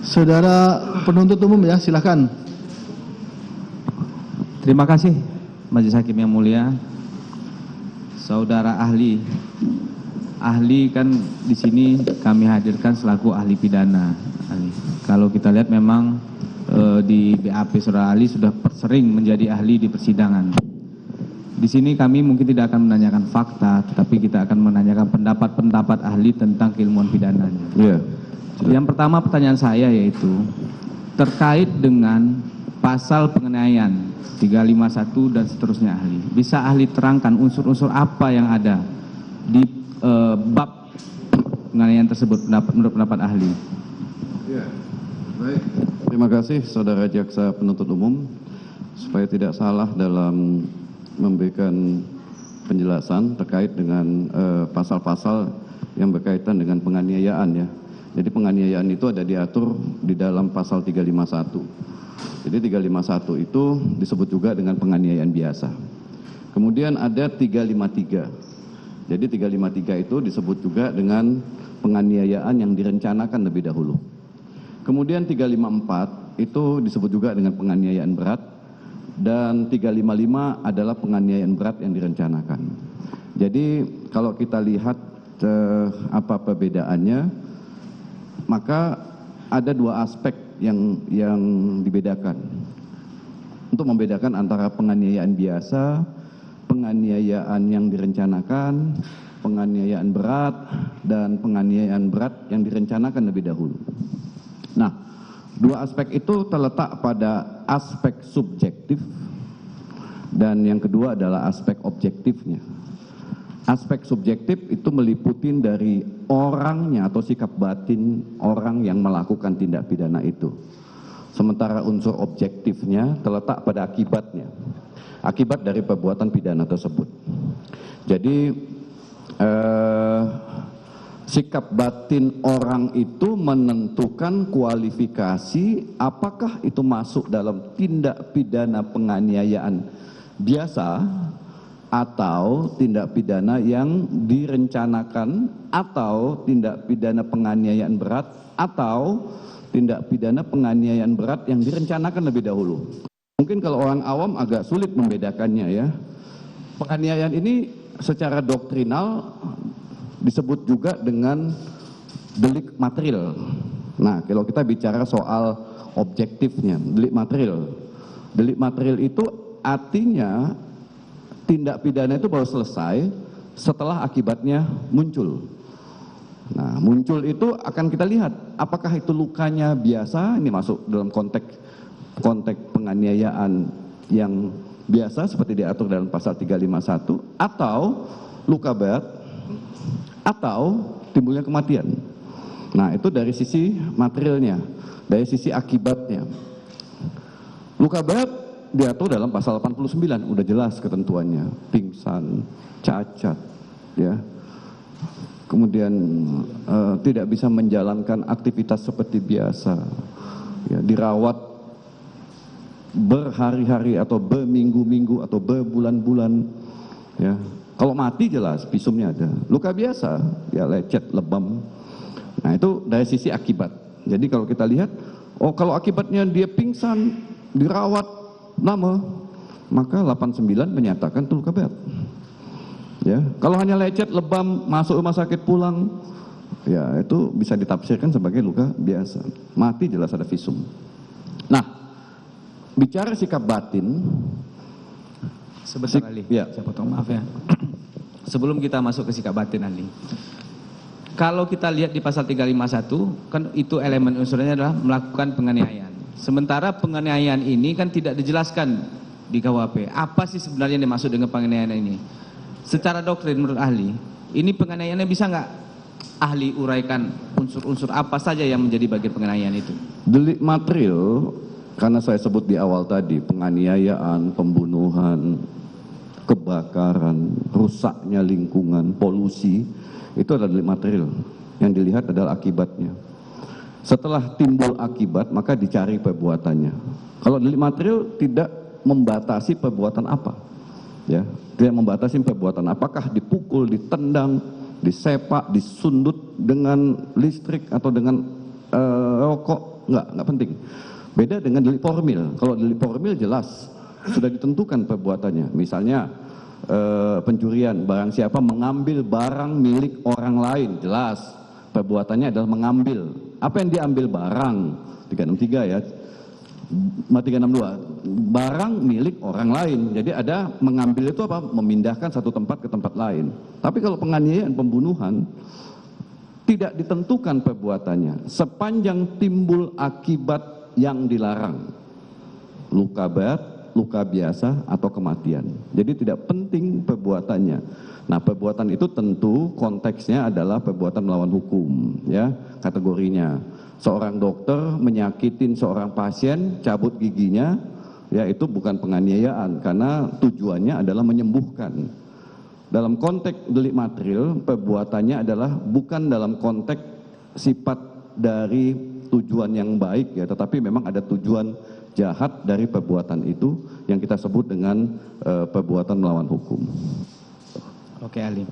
Saudara penuntut umum ya, silakan. Terima kasih Majelis Hakim yang mulia. Saudara ahli kan di sini kami hadirkan selaku ahli pidana. Kalau kita lihat memang di BAP saudara ahli sudah sering menjadi ahli di persidangan. Di sini kami mungkin tidak akan menanyakan fakta, tetapi kita akan menanyakan pendapat-pendapat ahli tentang keilmuan pidananya. Iya. Yang pertama pertanyaan saya yaitu terkait dengan pasal penganiayaan 351 dan seterusnya ahli. Bisa ahli terangkan unsur-unsur apa yang ada di bab penganiayaan tersebut menurut pendapat ahli? Ya, baik. Terima kasih Saudara Jaksa Penuntut Umum. Supaya tidak salah dalam memberikan penjelasan terkait dengan pasal-pasal yang berkaitan dengan penganiayaan ya. Jadi penganiayaan itu ada diatur di dalam pasal 351. Jadi 351 itu disebut juga dengan penganiayaan biasa. Kemudian ada 353. Jadi 353 itu disebut juga dengan penganiayaan yang direncanakan lebih dahulu. Kemudian 354 itu disebut juga dengan penganiayaan berat. Dan 355 adalah penganiayaan berat yang direncanakan. Jadi kalau kita lihat apa perbedaannya, maka ada dua aspek yang dibedakan. Untuk membedakan antara penganiayaan biasa, penganiayaan yang direncanakan, penganiayaan berat, dan penganiayaan berat yang direncanakan lebih dahulu. Nah, dua aspek itu terletak pada aspek subjektif dan yang kedua adalah aspek objektifnya. Aspek subjektif itu meliputi dari orangnya atau sikap batin orang yang melakukan tindak pidana itu. Sementara unsur objektifnya terletak pada akibatnya. Akibat dari perbuatan pidana tersebut. Jadi sikap batin orang itu menentukan kualifikasi apakah itu masuk dalam tindak pidana penganiayaan biasa atau tindak pidana yang direncanakan atau tindak pidana penganiayaan berat atau tindak pidana penganiayaan berat yang direncanakan lebih dahulu. Mungkin kalau orang awam agak sulit membedakannya ya. Penganiayaan ini secara doktrinal disebut juga dengan delik material. Nah, kalau kita bicara soal objektifnya, delik material. Delik material itu artinya tindak pidana itu baru selesai setelah akibatnya muncul. Nah, muncul itu akan kita lihat apakah itu lukanya biasa, ini masuk dalam konteks penganiayaan yang biasa seperti diatur dalam pasal 351 atau luka berat atau timbulnya kematian. Nah, itu dari sisi materialnya, dari sisi akibatnya. Luka berat diatur dalam pasal 89, udah jelas ketentuannya, pingsan, cacat, ya. Kemudian tidak bisa menjalankan aktivitas seperti biasa, ya, dirawat berhari-hari atau berminggu-minggu atau berbulan-bulan, ya. Kalau mati jelas visumnya ada. Luka biasa, ya lecet, lebam. Nah, itu dari sisi akibat. Jadi kalau kita lihat, oh kalau akibatnya dia pingsan, dirawat lama, maka 89 menyatakan itu luka berat. Ya, kalau hanya lecet, lebam, masuk rumah sakit pulang, ya itu bisa ditafsirkan sebagai luka biasa. Mati jelas ada visum. Nah, bicara sikap batin, sebentar ahli, ya. saya potong, maaf ya. Sebelum kita masuk ke sikap batin ahli, kalau kita lihat di pasal 351, kan itu elemen unsurnya adalah melakukan penganiayaan. Sementara penganiayaan ini kan tidak dijelaskan di KUHP. Apa sih sebenarnya yang dimaksud dengan penganiayaan ini? Secara doktrin menurut ahli, ini penganiayaannya bisa nggak ahli uraikan unsur-unsur apa saja yang menjadi bagian penganiayaan itu? Delik material, karena saya sebut di awal tadi, penganiayaan, pembunuhan, kebakaran, rusaknya lingkungan, polusi, itu adalah delik material. Yang dilihat adalah akibatnya. Setelah timbul akibat, maka dicari perbuatannya. Kalau delik material tidak membatasi perbuatan apa, ya, tidak membatasi perbuatan. Apakah dipukul, ditendang, disepak, disundut dengan listrik atau dengan rokok, Enggak penting. Beda dengan delik formil. Kalau delik formil jelas sudah ditentukan perbuatannya. Misalnya pencurian, barang siapa mengambil barang milik orang lain, jelas perbuatannya adalah mengambil. Apa yang diambil barang? 363 ya. 362. Barang milik orang lain. Jadi ada mengambil itu apa? Memindahkan satu tempat ke tempat lain. Tapi kalau penganiayaan, pembunuhan tidak ditentukan perbuatannya sepanjang timbul akibat yang dilarang. Luka berat, luka biasa atau kematian. Jadi tidak penting perbuatannya. Nah, perbuatan itu tentu konteksnya adalah perbuatan melawan hukum, ya, kategorinya. Seorang dokter menyakitin seorang pasien, cabut giginya, ya itu bukan penganiayaan karena tujuannya adalah menyembuhkan. Dalam konteks delik material, perbuatannya adalah bukan dalam konteks sifat dari tujuan yang baik, ya, tetapi memang ada tujuan jahat dari perbuatan itu yang kita sebut dengan perbuatan melawan hukum. Oke, Ali.